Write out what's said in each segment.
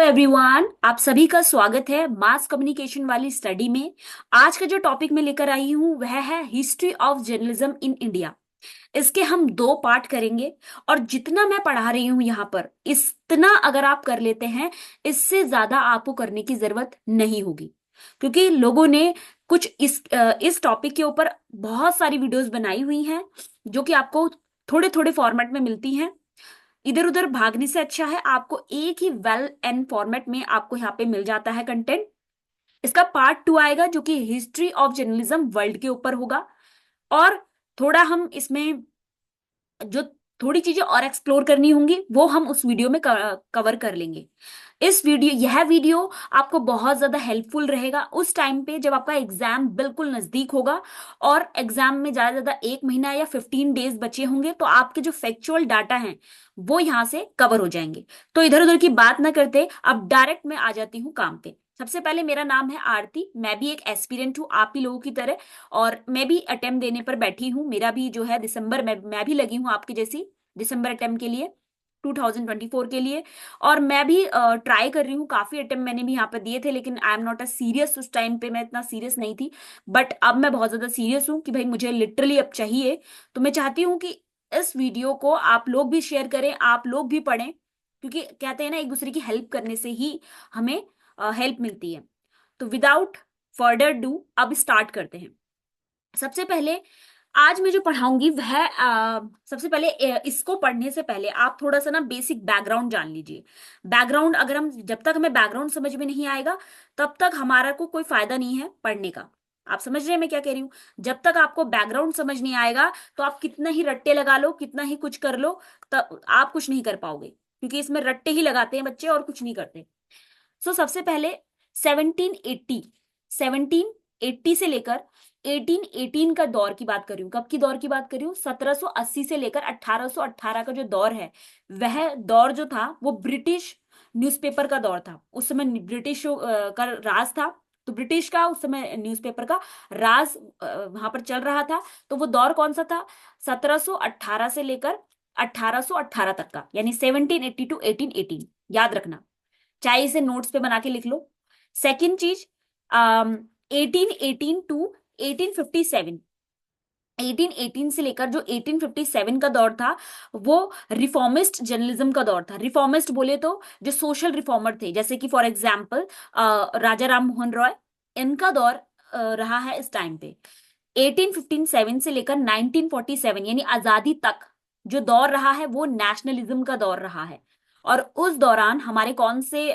Everyone, आप सभी का स्वागत है मास कम्युनिकेशन वाली स्टडी में। आज का जो टॉपिक मैं लेकर आई हूं वह है history of journalism in India. इसके हम दो पार्ट करेंगे और जितना मैं पढ़ा रही हूं यहाँ पर इतना अगर आप कर लेते हैं, इससे ज्यादा आपको करने की जरूरत नहीं होगी। क्योंकि लोगों ने कुछ इस टॉपिक के ऊपर बहुत सारी वीडियोस बनाई हुई हैं जो कि आपको थोड़े थोड़े फॉर्मेट में मिलती हैं। इधर उधर भागने से अच्छा है आपको एक ही वेल एंड फॉर्मेट में आपको यहाँ पे मिल जाता है कंटेंट। इसका पार्ट टू आएगा जो कि हिस्ट्री ऑफ जर्नलिज्म वर्ल्ड के ऊपर होगा। और थोड़ा हम इसमें जो थोड़ी चीजें और एक्सप्लोर करनी होंगी वो हम उस वीडियो में कवर कर लेंगे। यह वीडियो आपको बहुत ज्यादा हेल्पफुल रहेगा उस टाइम पे जब आपका एग्जाम बिल्कुल नजदीक होगा और एग्जाम में ज्यादा ज्यादा 1 महीना या 15 डेज बचे होंगे, तो आपके जो फैक्चुअल डाटा हैं वो यहां से कवर हो जाएंगे। तो इधर उधर की बात ना करते, अब डायरेक्ट मैं आ जाती हूँ काम पे। सबसे पहले मेरा नाम है आरती, मैं भी एक एस्पिरेंट हूँ आप ही लोगों की तरह। और मैं भी अटेम्प्ट देने पर बैठी हूँ, मेरा भी जो है दिसंबर में मैं भी लगी हूँ आपकी जैसी दिसंबर अटेम्प्ट के लिए, 2024 के लिए। और मैं भी ट्राई कर रही हूँ, काफी अटेम्प्ट मैंने भी यहाँ पे दिए थे, लेकिन I am not a serious. उस टाइम पे मैं इतना सीरियस नहीं थी, बट अब मैं बहुत ज्यादा सीरियस हूँ कि भाई मुझे लिटरली अब चाहिए। तो मैं चाहती हूँ कि इस वीडियो को आप लोग भी शेयर करें, आप लोग भी पढ़ें, क्योंकि कहते हैं ना एक दूसरे की हेल्प करने से ही हमें हेल्प मिलती है। तो विदाउट फर्दर डू अब स्टार्ट करते हैं। सबसे पहले आज मैं जो पढ़ाऊंगी वह सबसे पहले इसको पढ़ने से पहले आप थोड़ा सा ना बेसिक बैकग्राउंड जान लीजिए। बैकग्राउंड अगर हम जब तक हमें बैकग्राउंड समझ में नहीं आएगा तब तक हमारा को कोई फायदा नहीं है पढ़ने का। आप समझ रहे हैं मैं क्या कह रही हूं? जब तक आपको बैकग्राउंड समझ नहीं आएगा तो आप कितना ही रट्टे लगा लो, कितना ही कुछ कर लो, तब आप कुछ नहीं कर पाओगे, क्योंकि इसमें रट्टे ही लगाते हैं बच्चे और कुछ नहीं करते। सबसे पहले 1780 1780 से लेकर 1818 का दौर की बात कर रही हूँ। कब की दौर की बात कर रही हूँ? 1780 से लेकर 1818 का जो दौर है, वह दौर जो था वो ब्रिटिश न्यूज़पेपर का दौर था। उस समय ब्रिटिश का राज था, तो ब्रिटिश का उस समय न्यूज़पेपर का राज वहां पर चल रहा था। तो वो दौर कौन सा था? 1718 से लेकर 1818 तक का, यानी 1780 टू 1818। याद रखना, चाहे इसे नोट्स पे बना के लिख लो। सेकंड चीज, 1818 टू 1857, 1818 से लेकर जो 1857 का दौर था वो रिफॉर्मिस्ट जर्नलिज्म का दौर था। रिफॉर्मिस्ट बोले तो जो सोशल रिफॉर्मर थे, जैसे कि फॉर एग्जाम्पल राजा राम मोहन रॉय, इनका दौर रहा है इस टाइम पे। 1857 से लेकर 1947 यानी आजादी तक जो दौर रहा है वो नेशनलिज्म का दौर रहा है। और उस दौरान हमारे कौन से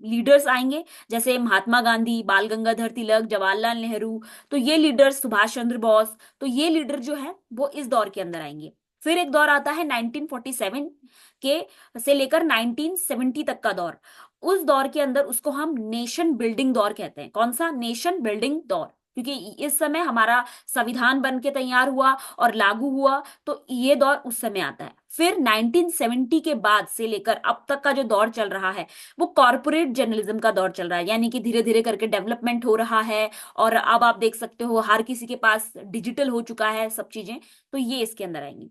लीडर्स आएंगे? जैसे महात्मा गांधी, बाल गंगाधर तिलक, जवाहरलाल नेहरू, तो ये लीडर्स, सुभाष चंद्र बोस, तो ये लीडर जो है वो इस दौर के अंदर आएंगे। फिर एक दौर आता है 1947 के से लेकर 1970 तक का दौर। उस दौर के अंदर उसको हम नेशन बिल्डिंग दौर कहते हैं। कौन सा? नेशन बिल्डिंग दौर, क्योंकि इस समय हमारा संविधान बन के तैयार हुआ और लागू हुआ, तो ये दौर उस समय आता है। फिर 1970 के बाद से लेकर अब तक का जो दौर चल रहा है वो कॉरपोरेट जर्नलिज्म का दौर चल रहा है, यानी कि धीरे धीरे करके डेवलपमेंट हो रहा है। और अब आप देख सकते हो हर किसी के पास डिजिटल हो चुका है सब चीजें, तो ये इसके अंदर आएंगी।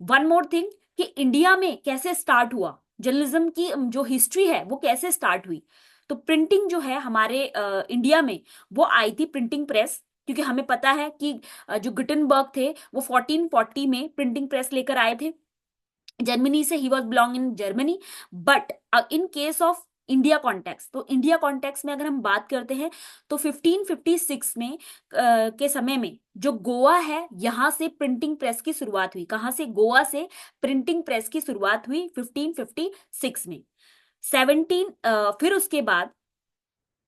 वन मोर थिंग, कि इंडिया में कैसे स्टार्ट हुआ जर्नलिज्म की जो हिस्ट्री है वो कैसे स्टार्ट हुई। तो प्रिंटिंग जो है हमारे इंडिया में वो आई थी प्रिंटिंग प्रेस, क्योंकि हमें पता है कि जो गुटेनबर्ग थे वो 1440 में प्रिंटिंग प्रेस लेकर आए थे जर्मनी से। He was belong in Germany, but in case of India context, तो इंडिया कॉन्टेक्स्ट में अगर हम बात करते हैं तो 1556 में के समय में जो गोवा है यहां से प्रिंटिंग प्रेस की शुरुआत हुई। कहां से? गोवा से प्रिंटिंग प्रेस की शुरुआत हुई 1556 में। फिर उसके बाद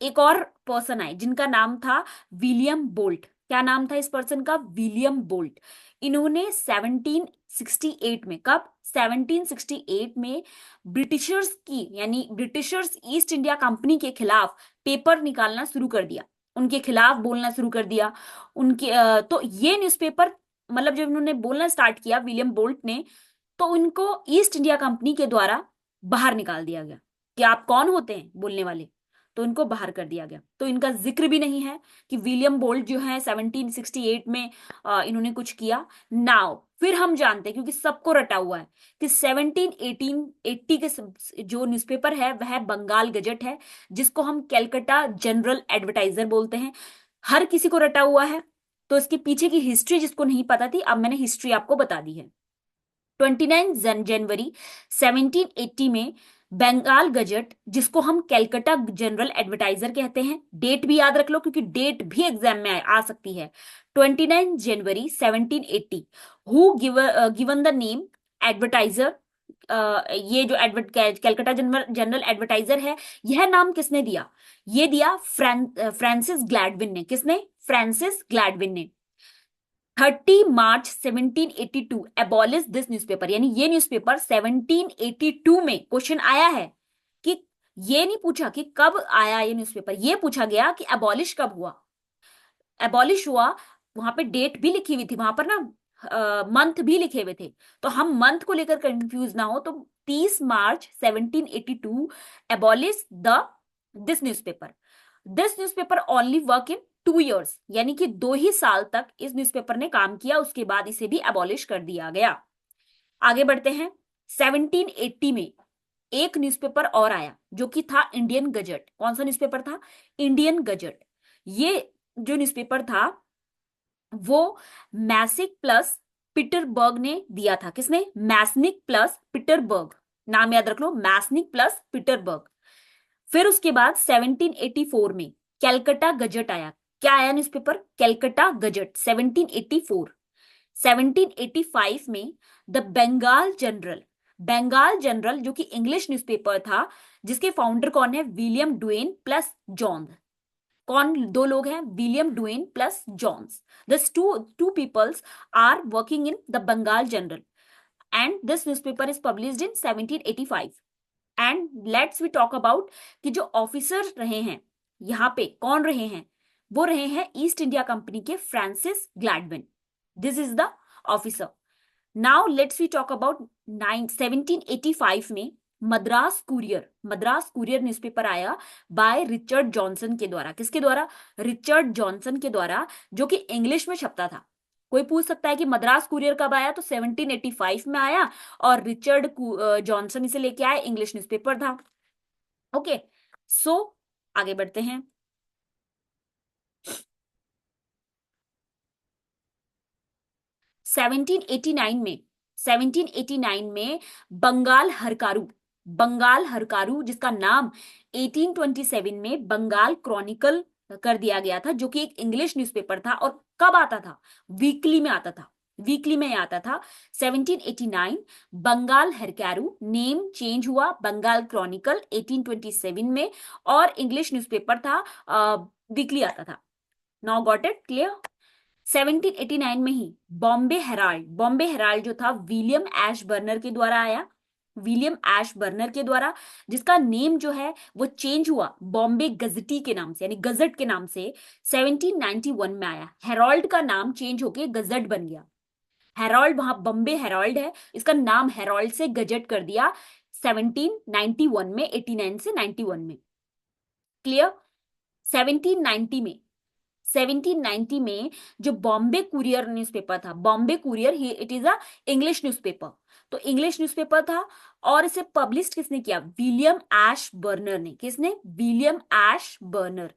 एक और पर्सन आए जिनका नाम था विलियम बोल्ट। क्या नाम था इस पर्सन का? William bolt. इन्होंने 1768 में, कब? 1768 में ब्रिटिशर्स की, यानी ब्रिटिशर्स ईस्ट इंडिया कंपनी के खिलाफ पेपर निकालना शुरू कर दिया, उनके खिलाफ बोलना शुरू कर दिया। तो ये न्यूज़पेपर, मतलब जब इन्होंने बोलना स्टार्ट किया विलियम बोल्ट ने, तो उनको ईस्ट इंडिया कंपनी के द्वारा बाहर निकाल दिया गया कि आप कौन होते हैं बोलने वाले। तो इनको बाहर कर दिया गया। तो इनका जिक्र भी नहीं है कि विलियम बोल्ट जो है 1768 में इन्होंने कुछ किया। नाउ फिर हम जानते हैं, क्योंकि सबको रटा हुआ है, कि 1780 के जो न्यूज़पेपर है वह बंगाल गजट है, जिसको हम कैलकाटा जनरल एडवर्टाइजर बोलते हैं। हर किसी को रटा हुआ है। तो इसके पीछे की हिस्ट्री जिसको नहीं पता थी, अब मैंने हिस्ट्री आपको बता दी है। 29 जनवरी 1780 में बंगाल गजट, जिसको हम कैलकाटा जनरल एडवर्टाइजर कहते हैं, डेट भी याद रख लो क्योंकि डेट भी एग्जाम में आ सकती है। 29 जनवरी 1780। Who given the name advertiser, ये जो कैलकाटा जनरल एडवर्टाइजर है, यह नाम किसने दिया? ये दिया फ्रांसिस ग्लैडविन ने। किसने? फ्रांसिस ग्लैडविन ने। 30 मार्च 1782 एबॉलिश दिस न्यूज़पेपर, यानी ये न्यूज़पेपर 1782 में क्वेश्चन आया है कि ये नहीं पूछा कि कब आया ये न्यूज़पेपर, ये पूछा गया कि एबॉलिश कब हुआ। एबॉलिश हुआ, वहां पे डेट भी लिखी हुई थी, वहां पर ना मंथ भी लिखे हुए थे, तो हम मंथ को लेकर कंफ्यूज ना हो। तो 30 मार्च 1782 abolish the this newspaper. This newspaper only work in 2 years, यानी कि 2 ही साल तक इस न्यूज़पेपर ने काम किया, उसके बाद इसे भी एबॉलिश कर दिया गया। आगे बढ़ते हैं। 1780 में एक न्यूज़पेपर और आया जो कि था इंडियन गजट। कौन सा न्यूज़पेपर था? Indian gazette. ये जो न्यूज़पेपर था वो मैसिक प्लस पीटरबर्ग ने दिया था। किसने? मैसनिक प्लस पीटरबर्ग। नाम याद रख लो, मैसनिक प्लस पीटरबर्ग। फिर उसके बाद 1784 में कैलकाटा गजट आया। क्या आया न्यूज़पेपर? कैलकाटा गजट 1784। 1785 में the Bengal journal. Bengal journal जो कि इंग्लिश न्यूज़पेपर था, जिसके फाउंडर कौन है? William Duane plus John. कौन? दो लोग हैं, William Duane plus Johns. This two peoples are working in the Bengal journal and this newspaper is published in 1785। And let's we talk about कि जो ऑफिसर रहे हैं यहां पे, कौन रहे हैं? वो रहे हैं ईस्ट इंडिया कंपनी के Francis Gladwin. This is the officer. Now let's we talk about 1785 में मद्रास कुरियर न्यूज़पेपर आया बाय रिचर्ड जॉनसन के द्वारा। किसके द्वारा? रिचर्ड जॉनसन के द्वारा, जो कि इंग्लिश में छपता था। कोई पूछ सकता है कि मद्रास कुरियर कब आया, तो 1785 में आया, और रिचर्ड जॉनसन इसे लेके आए, इंग्लिश न्यूज़पेपर था। ओके, सो आगे बढ़ते हैं। 1789 में बंगाल हरकारू जिसका नाम 1827 में बंगाल क्रॉनिकल कर दिया गया था, जो कि एक इंग्लिश न्यूज़पेपर था। और कब आता था? वीकली में आता था। वीकली में आता था। 1789 बंगाल हरकारू नेम चेंज हुआ बंगाल क्रॉनिकल 1827 में, और इंग्लिश न्यूज़पेपर था, वीकली आता था। Now got it clear. 1789 में ही बॉम्बे हेराल्ड जो था विलियम एश बर्नर के द्वारा आया। विलियम एश बर्नर के द्वारा, जिसका नेम जो है वो चेंज हुआ बॉम्बे गजटी के नाम से, यानी गजट के नाम से 1791 में आया। हेराल्ड का नाम चेंज होके गजट बन गया। हेराल्ड, वहां बॉम्बे हेराल्ड है, इसका नाम हेराल्ड से गजट कर दिया 1791 में, 89 से 91 में। क्लियर। 1790 में 1790 में जो बॉम्बे कुरियर न्यूज़पेपर था, Bombay courier he it is a English newspaper, तो इंग्लिश न्यूज़पेपर था, और इसे पब्लिश किसने किया? विलियम एश बर्नर ने। किसने? विलियम एश बर्नर।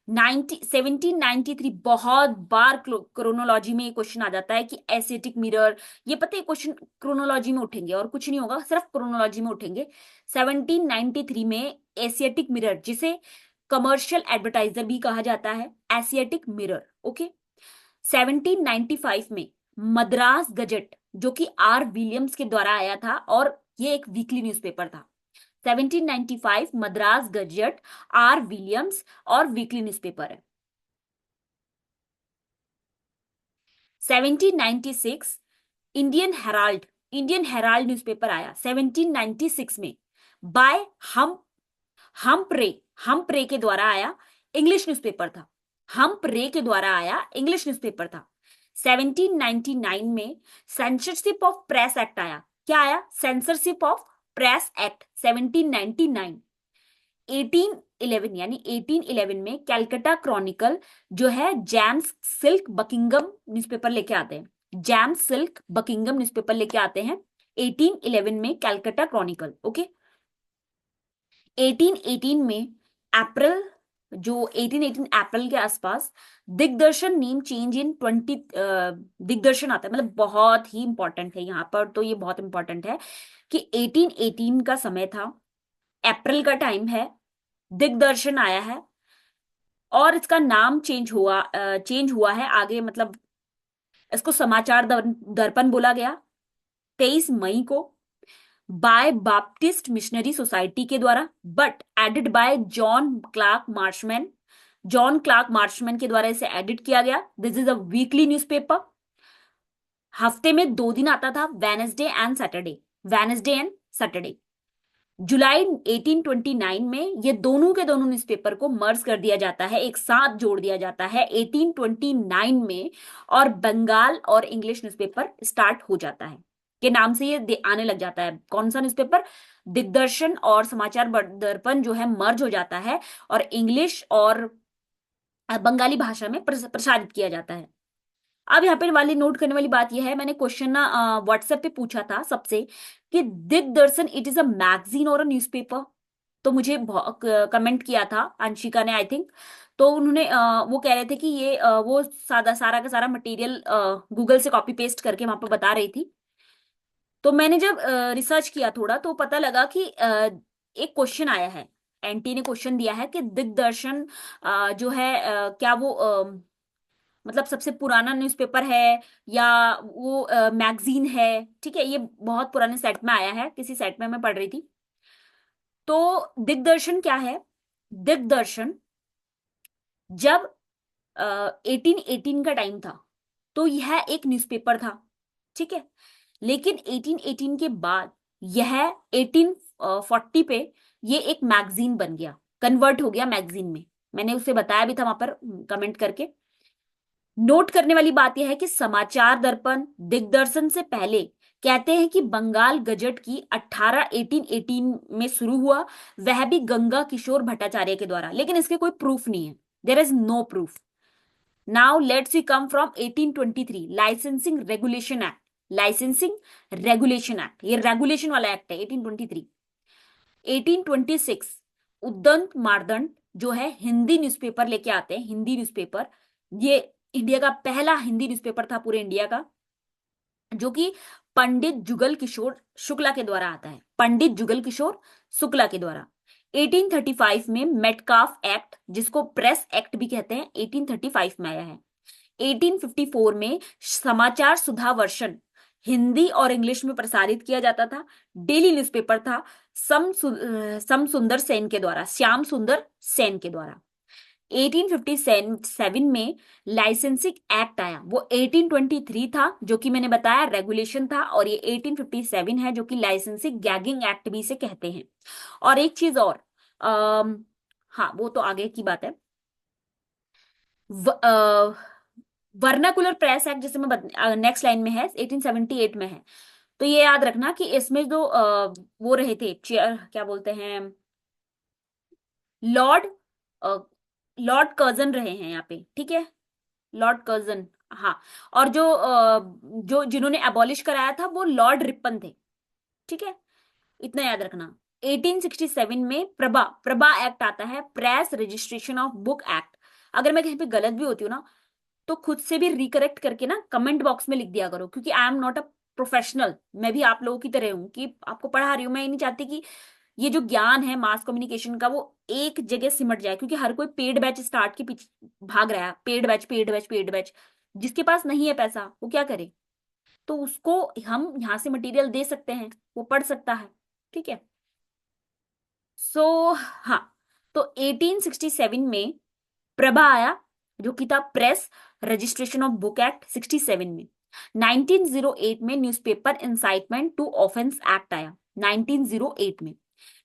1793, बहुत बार क्रोनोलॉजी में ये क्वेश्चन आ जाता है कि एशियाटिक मिरर, ये पता है क्वेश्चन क्रोनोलॉजी में उठेंगे और कुछ नहीं होगा, सिर्फ क्रोनोलॉजी में उठेंगे। 1793 में एशियाटिक मिरर, जिसे कमर्शियल एडवर्टाइजर भी कहा जाता है, एशियाटिक मिरर। ओके। 1795 में मद्रास गजट, जो कि आर विलियम्स के द्वारा आया था, और ये एक वीकली न्यूज़पेपर था। 1795 मद्रास गजट, आर विलियम्स, और वीकली न्यूज़पेपर है। 1796 इंडियन हेराल्ड न्यूज़पेपर आया 1796 में, बाय हम्प्रे के द्वारा आया, इंग्लिश न्यूज़पेपर था। हम्प्रे के द्वारा आया, इंग्लिश न्यूज़पेपर था। 1799 में सेंसरशिप ऑफ प्रेस एक्ट आया। क्या आया? Censorship of press act 1799। 1811 यानी 1811 में कैलकाटा क्रॉनिकल जो है जेम्स सिल्क बकिंगम न्यूज़पेपर लेके आते हैं। जेम्स सिल्क बकिंगम न्यूज़पेपर लेके आते हैं 1811 में कैलकाटा क्रॉनिकल। ओके। 1818 में अप्रैल जो 1818 अप्रैल के आसपास दिग्दर्शन नेम चेंज इन 20 दिग्दर्शन आता है, मतलब बहुत ही इंपॉर्टेंट है यहाँ पर, तो ये बहुत इंपॉर्टेंट है कि 1818 का समय था, अप्रैल का टाइम है, दिग्दर्शन आया है और इसका नाम चेंज हुआ है आगे, मतलब इसको समाचार दर्पण बोला गया 23 मई को बाय बाप्टिस्ट मिशनरी सोसाइटी के द्वारा, but edited by John Clark Marshman के द्वारा इसे एडिट किया गया। This is a weekly newspaper, हफ्ते में 2 दिन आता था, वेनेसडे एंड सैटरडे। जुलाई 1829 में ये दोनों के दोनों न्यूज़पेपर को मर्ज कर दिया जाता है, एक साथ जोड़ दिया जाता है 1829 में, और बंगाल और इंग्लिश न्यूज़पेपर स्टार्ट हो जाता है के नाम से ये आने लग जाता है। कौन सा न्यूज़पेपर? दिग्दर्शन और समाचार दर्पण जो है मर्ज हो जाता है और इंग्लिश और बंगाली भाषा में प्रसारित किया जाता है। अब यहाँ पे वाली नोट करने वाली बात यह है, मैंने क्वेश्चन ना व्हाट्सएप पे पूछा था सबसे कि दिग्दर्शन इट इज अ मैगजीन और अ न्यूज़पेपर, तो मुझे कमेंट किया था अंशिका ने आई थिंक, तो उन्होंने वो कह रहे थे कि ये वो सारा का सारा मटेरियल गूगल से कॉपी पेस्ट करके वहां पर बता रही थी। तो मैंने जब रिसर्च किया थोड़ा तो पता लगा कि एक क्वेश्चन आया है, एनटी ने क्वेश्चन दिया है कि दिग्दर्शन जो है क्या वो मतलब सबसे पुराना न्यूज़पेपर है या वो मैगजीन है। ठीक है, ये बहुत पुराने सेट में आया है, किसी सेट में मैं पढ़ रही थी। तो दिग्दर्शन क्या है? दिग्दर्शन जब 1818 का टाइम था तो यह एक न्यूज़पेपर था, ठीक है, लेकिन 1818 के बाद यह 1840 पे ये एक मैगजीन बन गया, कन्वर्ट हो गया मैगजीन में। मैंने उसे बताया भी था वहां पर कमेंट करके। नोट करने वाली बात यह है कि समाचार दर्पण दिग्दर्शन से पहले कहते हैं कि बंगाल गजट की 1818 में शुरू हुआ, वह भी गंगा किशोर भट्टाचार्य के द्वारा, लेकिन इसके कोई प्रूफ नहीं है, there is no proof. Now let's we come from 1823 licensing regulation act. Licensing regulation act, ये रेगुलेशन वाला एक्ट है 1823। 1826 उद्दंत मार्दंड जो है हिंदी न्यूज़पेपर लेके आते हैं, हिंदी न्यूज़पेपर, ये इंडिया का पहला हिंदी न्यूज़पेपर था पूरे इंडिया का, जो कि पंडित जुगल किशोर शुक्ला के द्वारा आता है, पंडित जुगल किशोर शुक्ला के द्वारा। 1835 में मेटकाफ एक्ट, जिसको प्रेस एक्ट भी कहते हैं, 1835 में आया है। 1854 में समाचार सुधा वर्षन हिंदी और इंग्लिश में प्रसारित किया जाता था, डेली न्यूज़पेपर था सम सुंदर सेन के द्वारा, श्याम सुंदर सेन के द्वारा। 1857 में लाइसेंसिंग एक्ट आया, वो 1823 था जो कि मैंने बताया रेगुलेशन था, और ये 1857 है जो कि लाइसेंसिंग गैगिंग एक्ट भी से कहते हैं। और एक चीज और, हाँ वो तो आगे की बात है। वर्नाकुलर प्रेस एक्ट जैसे मैं नेक्स्ट लाइन में है 1878 में है, तो ये याद रखना कि इसमें जो वो रहे थे क्या बोलते हैं, लॉर्ड लॉर्ड कर्जन रहे हैं यहाँ पे, ठीक है, लॉर्ड कर्जन। हाँ, और जो जिन्होंने एबॉलिश कराया था वो लॉर्ड रिपन थे, ठीक है, इतना याद रखना। 1867 में प्रभा प्रभा एक्ट आता है, press registration of book act. अगर मैं कहीं पे गलत भी होती हूँ ना तो खुद से भी रिकरेक्ट करके ना कमेंट बॉक्स में लिख दिया करो, क्योंकि I am not a professional, मैं भी आप लोगों की तरह हूं कि आपको पढ़ा रही हूं, मैं ये नहीं चाहती कि ये जो ज्ञान है मास कम्युनिकेशन का वो एक जगह सिमट जाए, क्योंकि हर कोई पेड बैच स्टार्ट के पीछे भाग रहा है, paid batch paid batch paid batch. जिसके पास नहीं है पैसा वो क्या करे, तो उसको हम यहाँ से मटेरियल दे सकते हैं, वो पढ़ सकता है, ठीक है। हाँ, तो 1867 में प्रभा आया जो कि था press registration of book act 67 में। 1908 में newspaper incitement to offence act आया 1908 में।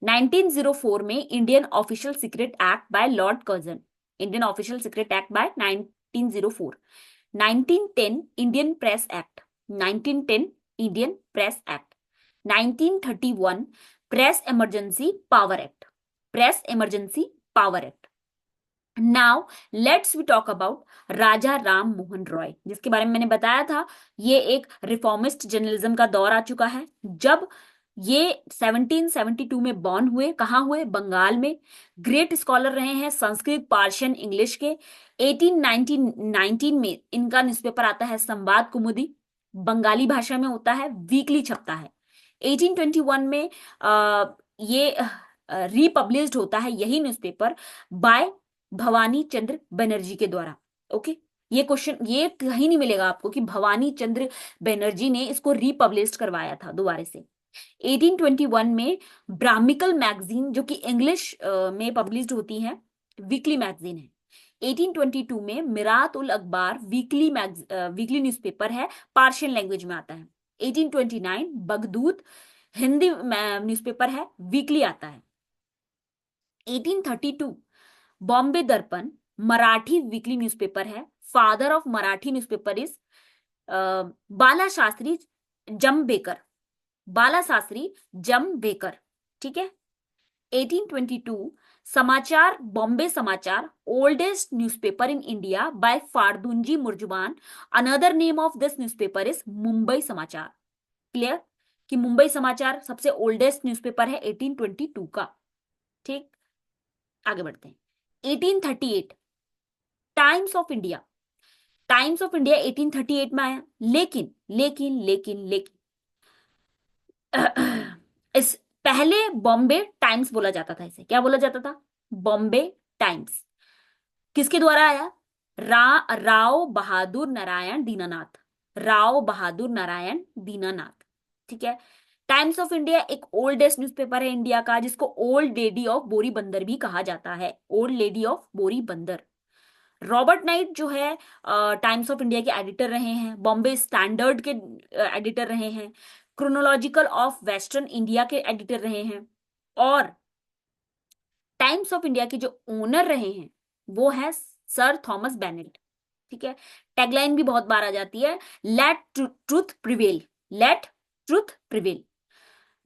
1904 में Indian official secret act by Lord Curzon, Indian official secret act by 1904। 1910 Indian press act, 1910 Indian press act. 1931 press emergency power act, press emergency power act. Now let's we talk about Raja Ram Mohan Roy, जिसके बारे में मैंने बताया था ये एक reformist journalism का दौर आ चुका है। जब ये 1772 में बॉर्न हुए, कहाँ हुए? बंगाल में। ग्रेट स्कॉलर रहे हैं संस्कृत, पार्शियन, इंग्लिश के। 1819 में इनका न्यूज़पेपर आता है संवाद कुमुदी, बंगाली भाषा में होता है, वीकली छपता है। 1821 में ये रीपब्लिश्ड होता है यही न्यूज़पेपर बाय भवानी चंद्र बनर्जी के द्वारा। ओके, ये क्वेश्चन ये कहीं नहीं मिलेगा आपको कि भवानी चंद्र बनर्जी ने इसको रीपब्लिश करवाया था दोबारा से। 1821 में ब्राह्मिकल मैगजीन, जो कि इंग्लिश में पब्लिश्ड होती है, वीकली मैगजीन है। 1822 में मिरात उल अखबार वीकली न्यूज़पेपर है, पार्शियन लैंग्वेज में आता है। 1829 बगदूत हिंदी न्यूज़पेपर है, वीकली आता है। 1832 बॉम्बे दर्पण मराठी वीकली न्यूज़पेपर है। Father of Marathi newspaper is Bala Shastri Jambhekar, Bala Shastri Jambhekar, ठीक है। 1822 Samachar, Bombay Samachar, oldest newspaper in India by Fardunji Marzban. Another name of this newspaper is Mumbai Samachar. Clear कि मुंबई समाचार सबसे ओल्डेस्ट न्यूज़पेपर है 1822 का। ठीक, आगे बढ़ते हैं। 1838 times of India, times of India 1838 में आया, लेकिन लेकिन लेकिन लेकिन इस पहले बॉम्बे टाइम्स बोला जाता था, इसे क्या बोला जाता था? बॉम्बे टाइम्स। किसके द्वारा आया? राव बहादुर नारायण दीनानाथ, राव बहादुर नारायण दीनानाथ, ठीक है। टाइम्स ऑफ इंडिया एक ओल्डेस्ट न्यूज़पेपर है इंडिया का, जिसको ओल्ड लेडी ऑफ बोरी बंदर भी कहा जाता है, ओल्ड लेडी ऑफ बोरी बंदर। रॉबर्ट नाइट जो है टाइम्स ऑफ इंडिया के एडिटर रहे हैं, बॉम्बे स्टैंडर्ड के एडिटर रहे हैं, क्रोनोलॉजिकल ऑफ वेस्टर्न इंडिया के एडिटर रहे हैं, और टाइम्स ऑफ इंडिया के जो ओनर रहे हैं वो है सर थॉमस बेनेट, ठीक है। टैगलाइन भी बहुत बार आ जाती है, let truth prevail, let truth prevail.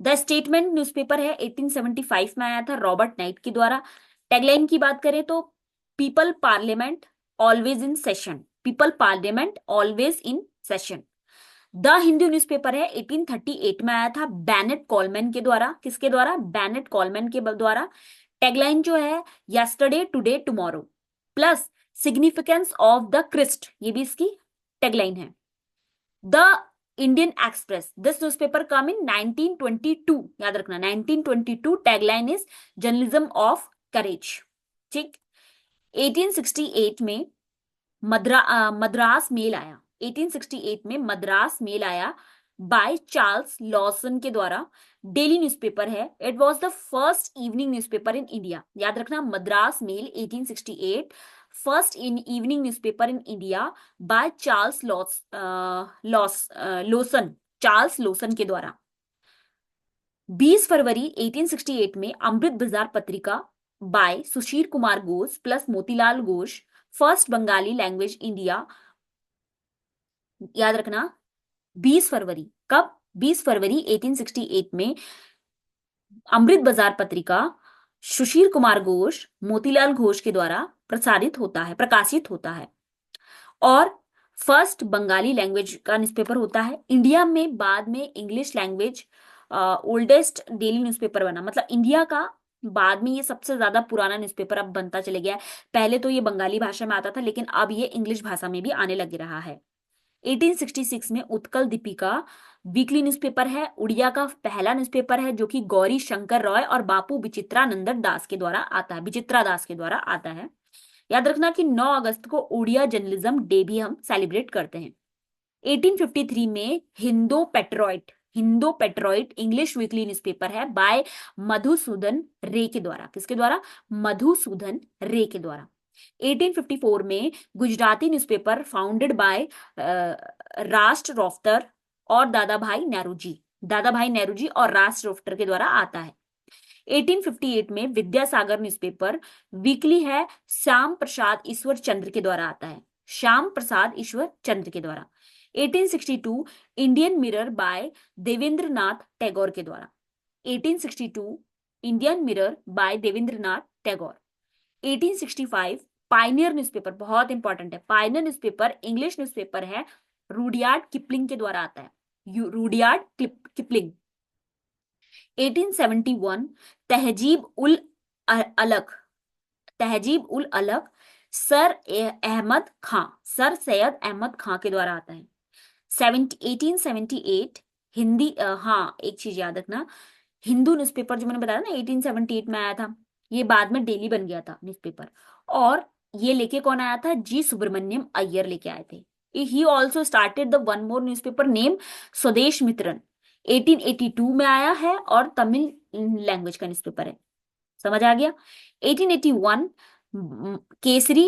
The statement newspaper है 1875 में आया था रॉबर्ट नाइट के द्वारा। टैगलाइन की बात करें तो people parliament always in session, people parliament always in session. The Hindu newspaper है 1838 में आया था बेनेट कॉलमैन के द्वारा। किसके द्वारा? बेनेट कॉलमैन के द्वारा। टैगलाइन जो है yesterday today tomorrow plus significance of the crest, ये भी इसकी टैगलाइन है। The Indian Express, this newspaper come in 1922, याद रखना 1922। Tagline is journalism of courage, ठीक। 1868 में मद्रास मेल आया, 1868 में मद्रास मेल आया बाय चार्ल्स लॉसन के द्वारा। डेली न्यूज़पेपर है, it was the first evening newspaper in India, याद रखना Madras mail 1868, first in evening newspaper in India by Charles Lawson, Charles Lawson के द्वारा। 20 फरवरी 1868 में Amrita Bazar Patrika by Sushil Kumar Ghosh plus Motilal Ghosh, first Bengali language India, याद रखना 20 फरवरी। कब? 20 फरवरी 1868 में अमृत बाजार पत्रिका सुशील कुमार घोष, मोतीलाल घोष के द्वारा प्रसारित होता है, प्रकाशित होता है, और फर्स्ट बंगाली लैंग्वेज का न्यूज़पेपर होता है इंडिया में। बाद में English language oldest daily newspaper बना, मतलब इंडिया का बाद में ये सबसे ज्यादा पुराना न्यूज़पेपर अब बनता चले गया है। पहले तो ये बंगाली भाषा में आता था, लेकिन अब ये इंग्लिश भाषा में भी आने लग रहा है। 1866 में उत्कल दीपिका वीकली न्यूज़पेपर है, उड़िया का पहला न्यूज़पेपर है, जो कि गौरी शंकर रॉय और बापू विचित्रानंद दास के द्वारा आता है, विचित्रा दास के द्वारा आता है। याद रखना कि 9 अगस्त को उड़िया जर्नलिज्म डे भी हम सेलिब्रेट करते हैं। 1853 में हिंदो पेट्रॉइट इंग्लिश वीकली न्यूज़पेपर है बाय मधुसूदन रे के द्वारा। किसके द्वारा? मधुसूदन रे के द्वारा। 1854 में गुजराती न्यूज़पेपर फाउंडेड बाय राष्ट्र रोफ्तर और दादा भाई नेहरू जी और राष्ट्र रोफ्तर के द्वारा आता है। 1858 में विद्यासागर न्यूज़पेपर वीकली है श्याम प्रसाद ईश्वर चंद्र के द्वारा आता है, श्याम प्रसाद ईश्वर चंद्र के द्वारा। 1862 Indian Mirror by Devendra Nath Tagore के द्वारा। 1862 Indian Mirror by Devendranath Tagore. 1865 Pioneer newspaper, बहुत इंपॉर्टेंट है, पायनियर न्यूज़पेपर इंग्लिश न्यूज़पेपर है, रूडयार्ड किपलिंग के द्वारा आता है, रूडयार्ड किपलिंग। 1871 तहजीब उल अलग, तहजीब उल अलग अहमद खां, सर सैयद अहमद खां के द्वारा आता है। 1878 हिंदी, हाँ एक चीज याद रखना, हिंदू न्यूज़पेपर जो मैंने बताया ना 1878 में आया था, ये बाद में डेली बन गया था न्यूज़पेपर। और ये लेके कौन आया था? जी सुब्रमण्यम अय्यर लेके आए थे। He also started the one more newspaper name स्वदेश मित्रन, 1882 में आया है और तमिल लैंग्वेज का न्यूज़पेपर है। समझ आ गया? 1881 केसरी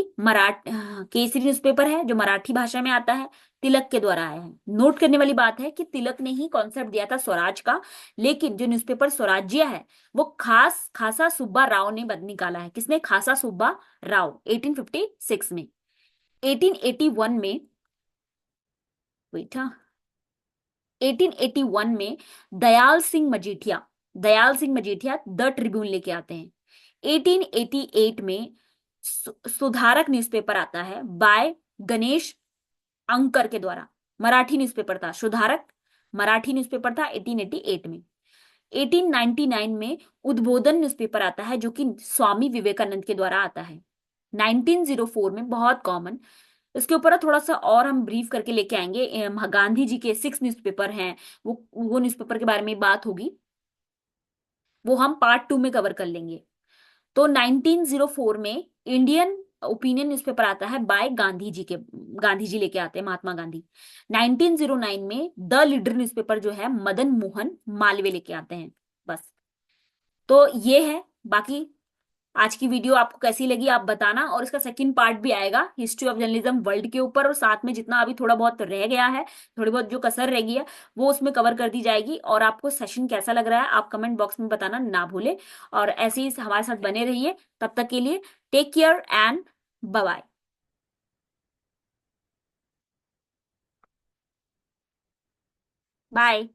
केसरी न्यूज़पेपर है जो मराठी भाषा में आता है, तिलक के द्वारा आया है। नोट करने वाली बात है कि तिलक ने ही कॉन्सेप्ट दिया था स्वराज का, लेकिन जो न्यूज़पेपर स्वराज्य है वो खासा सुब्बा राव ने बद निकाला है। किसने? खासा सुब्बा राव, 1856 में। 1881 में, बेटा 1881 में दयाल सिंह मजीठिया द ट्रिब्यून लेके आते हैं। 1888 में सुधारक न्यूज़पेपर आता है बाय गणेश अंकर के द्वारा, मराठी न्यूज़पेपर था सुधारक, मराठी न्यूज़पेपर था 1888 में। 1899 में उद्बोधन न्यूज़पेपर आता है जो कि स्वामी विवेकानंद के द्वारा आता है। 1904 में बहुत कॉमन, इसके ऊपर थोड़ा सा और हम ब्रीफ करके लेके आएंगे, गांधी जी के 6 न्यूज़पेपर हैं, वो न्यूज़पेपर के बारे में बात होगी, वो हम पार्ट 2 में कवर कर लेंगे। तो 1904 में इंडियन ओपिनियन न्यूज़पेपर आता है बाय गांधी जी के, गांधी जी लेके आते हैं, महात्मा गांधी। 1909 में द लीडर न्यूज़पेपर जो है मदन मोहन मालवीय लेके आते हैं। बस, तो ये है। बाकी आज की वीडियो आपको कैसी लगी आप बताना, और इसका सेकंड पार्ट भी आएगा हिस्ट्री ऑफ जर्नलिज्म वर्ल्ड के ऊपर, और साथ में जितना अभी थोड़ा बहुत रह गया है, थोड़ी बहुत जो कसर रह गई है वो उसमें कवर कर दी जाएगी। और आपको सेशन कैसा लग रहा है आप कमेंट बॉक्स में बताना ना भूले, और ऐसे ही हमारे साथ बने रहिए। तब तक के लिए take care and bye bye. Bye.